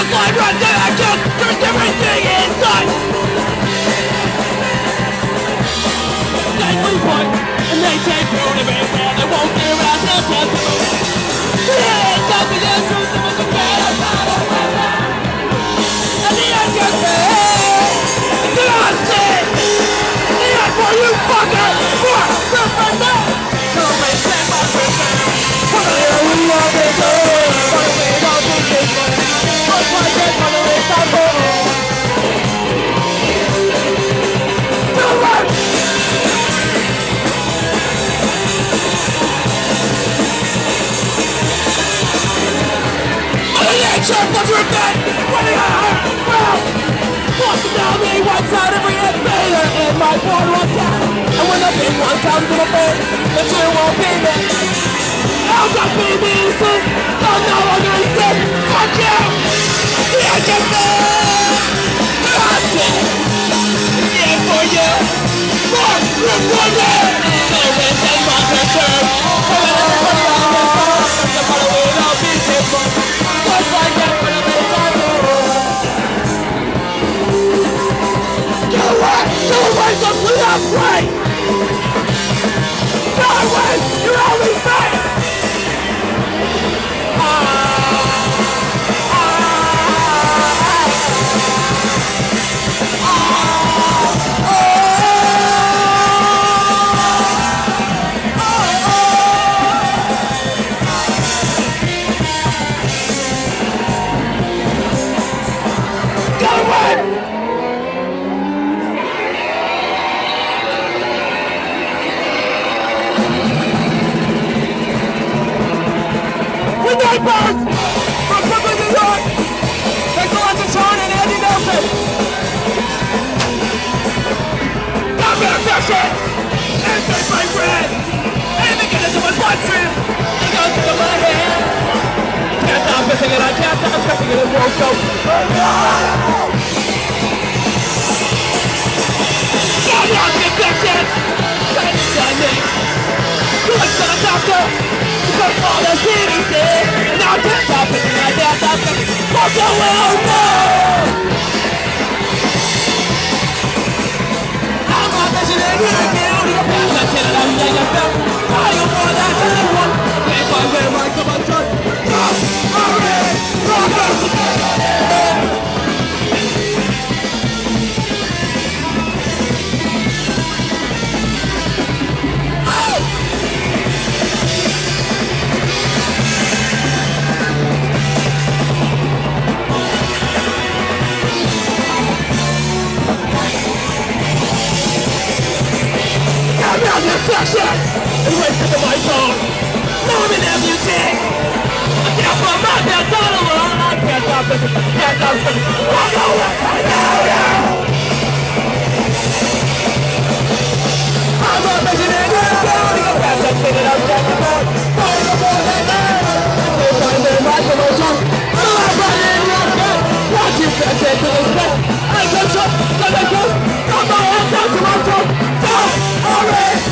like run to action. There's everything inside. They move on, and they take through the big man. They won't give out their testimony. Yeah, nothing else to someone to get us out of my life. And the end just says, the answer. The end for you fucker. For the man. So we say my person. For the hell we love it. For the way of the business. For the way of the business. To work. Shut the truth then! When you hurt, well, walking down the one side every invader in my boardwalk town. And when the big one comes to the bed, the two won't be there. I'll just be decent, I'll no longer exist. Fuck you! The end of me! That's it! The end for you! More room for you! So this is my concern. The following I'll be simple. Just like that when I'm in the waste of we are free! Not when you're only fake! Neighbors from Brooklyn, New York. Thanks a lot to Sean and Andy Nelson. I'm gonna fix it. And take my bread. And begin into my bloodstream. It goes into my head. Can't stop missing it. I can't stop missing it. It won't go. I'm not gonna fix it. Thanks to Nick. Like the doctor. Because all the CDC. I can't stop it, I can't stop it. What the hell, no! I'm not mentioning you again. You're past that shit and I'm saying I felt. Why you want that anyone? If I wear my come on, son. Stop! Alright! Section and wasted to my phone. Now I'm an amputee. I can't put my pants on alone. I can't stop thinking. Can't stop thinking. Walk away. I know you. I'm not mentioning you. I'm gonna go past that thing that I'm talking about. Find the more than that. They find their right to my tongue. I'm running your head. Watch you can't take to this bed. I can trust. Let me go. Got my hands out to my tongue. Don't hurry.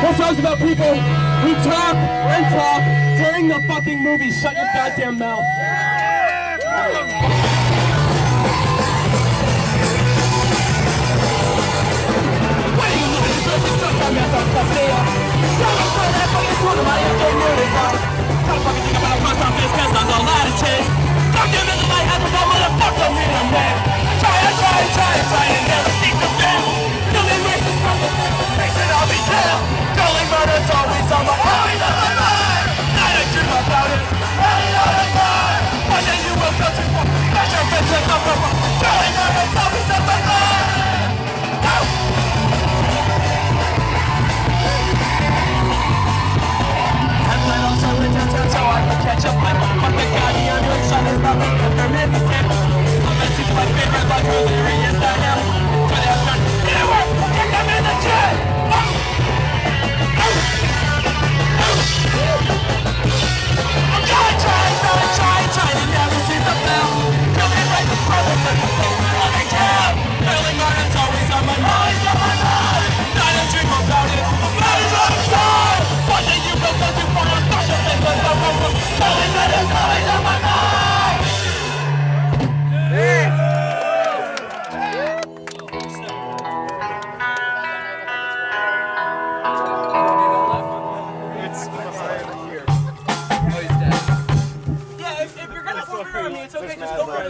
This song's about people who talk and talk during the fucking movie. Shut your goddamn mouth. Also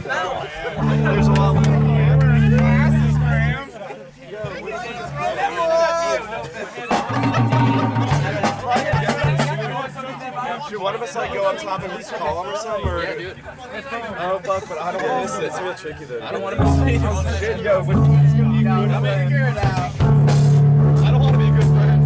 There's a lot more. Should one of us like go up top and just call him or something? Or... Yeah, do it. Oh fuck, but I don't want to miss it. It's real tricky though. I don't want to miss it. Shit, yo, but it's gonna be good. I'm gonna figure it out. I don't want to be a good friend.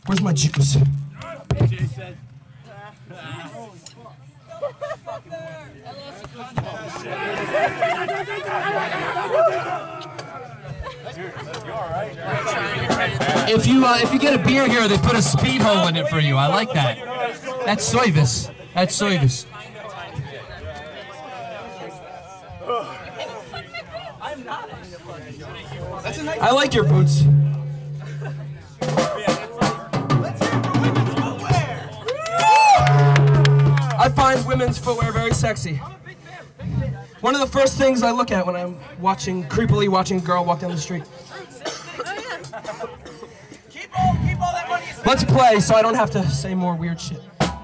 Where's my juice? If you get a beer here, they put a speed hole in it for you. I like that. That's service. That's service. I like your boots. I find women's footwear very sexy. One of the first things I look at when I'm creepily watching a girl walk down the street. Let's play so I don't have to say more weird shit. Turn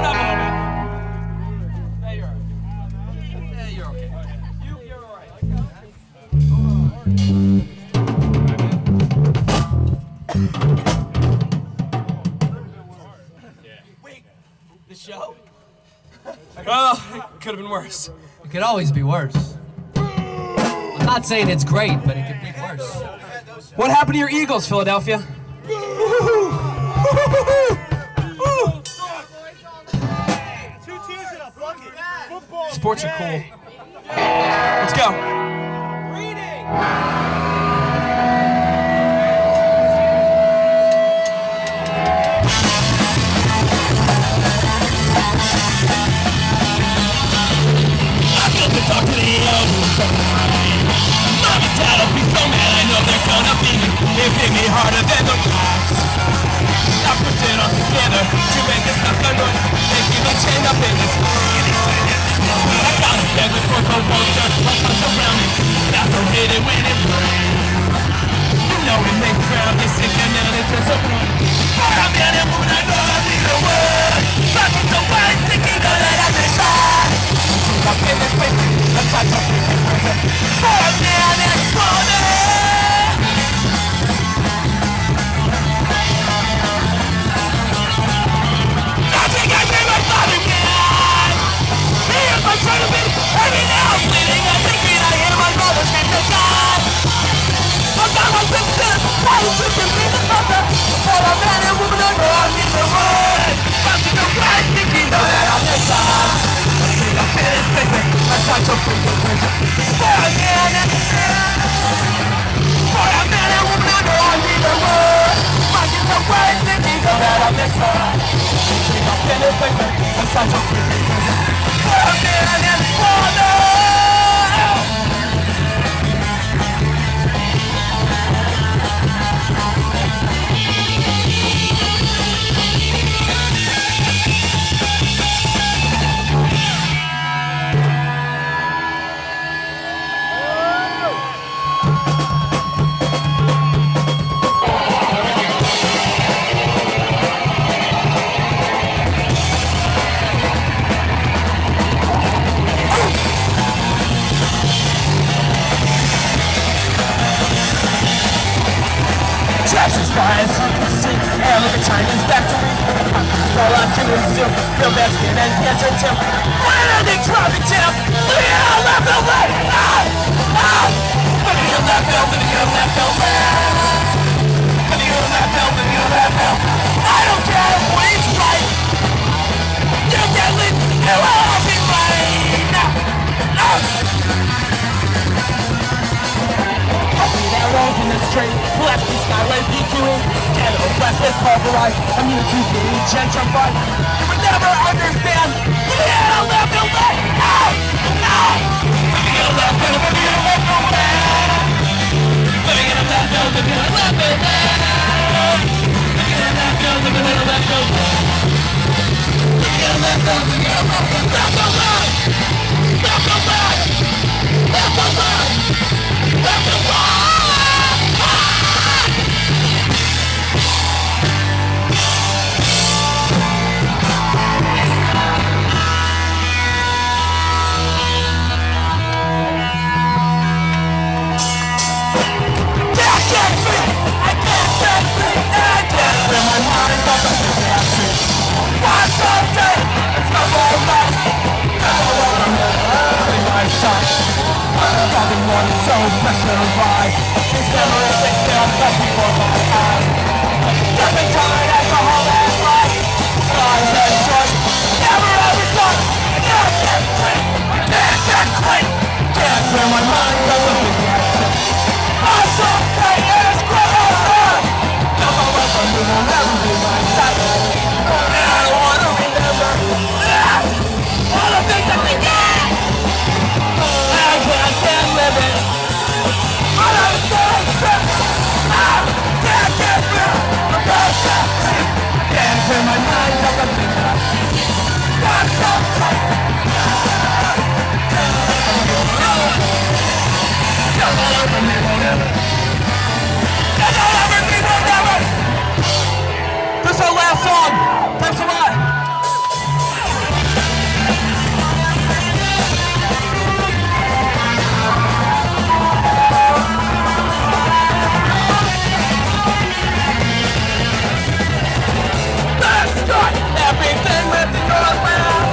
up a little bit. Hey, you're alright. Hey, you're okay. You're alright. Wait, the show? Well, it could have been worse. It could always be worse. I'm not saying it's great, but it could be worse. What happened to your Eagles, Philadelphia? Sports are cool. Let's go. It hit me harder than the rocks. I put it all together to make this stuff a noise. They keep me chained up in this. I got a bag with four culture, what comes around me. That's so hit it when it burns. You know it makes ground, they sick and then it turns so wrong. But I'm in it when I know I need a word. Fucking so bad, thinking of that as a shot. I'm in this place, I'm trying to fix this person. For a man that's funny. Trashes fries, sink air like a Chinese factory. All I'm doing is zoom, real bad skin and cancer too. When are they traffic jam? Look at all that building! Look at that building, look at that building! Look at that building, look at that building! I don't care! pulverized. I'm new to being gentrified. You would never understand. Give me a left no way. No, no. Living in a left no way. Living in a left no way. Living in a left no way. Living in a left no way. Living in a left no way. Living in a left no way. Living in a left no way. Living in a left no way. Left no way. Left no way. Left no way. Left no way. So pressurized, these memories they still fresh before my eyes. Jumping tired as a whole ass life. Lies and trust, never ever done. I can't get free, I can't get free. Can't clear my mind from the big action. I'm so tight and it's crazy. No one from me will never be my type. And I don't wanna remember all the things that they did. I can't live it. This is our last song. Thanks a lot. Everything with your land.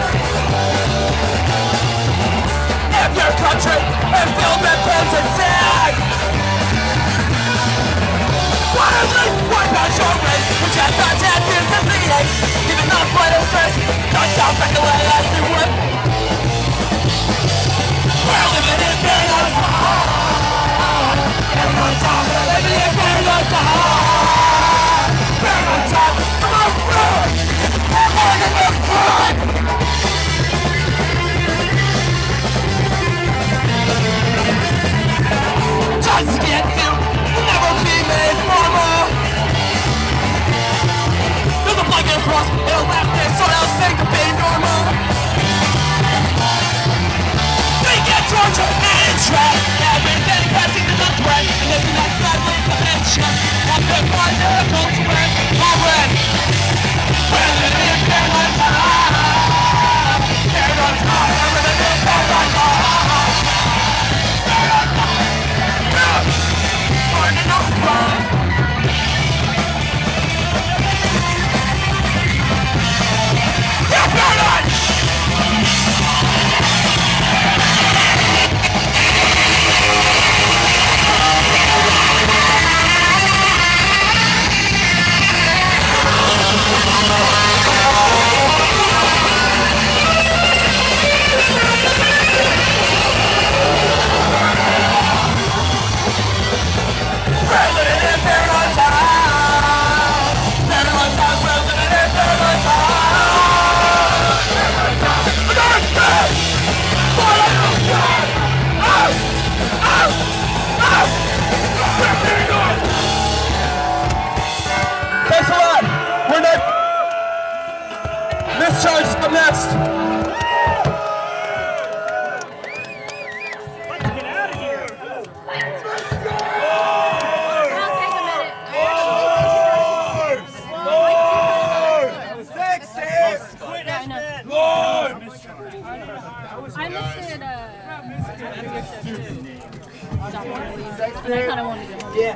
If your country is filled with pins and sand, what is this? What about your race? Which has not had years to create. Even not quite as straight. Don't sound like the way as you would. We're living in paradise. Everyone's talking, living in paradise. Paradise time. Come on, bro. Just get to will never be made normal. There's a blanket across, it'll last this sort of thing to be normal. We get tortured and trapped. Everything passing is a threat. And if you're not sadly to mention, I'm the one that goes to win. I'll win. We're living in paradise time. Paradise time. We're living in paradise time. Paradise time. Burning up fun. Yeah, paradise. Thanks a lot. We're not. This charge is up next. Let's get out of here. I'll take a minute. I missed it. I kind of wanted to go home. Yeah.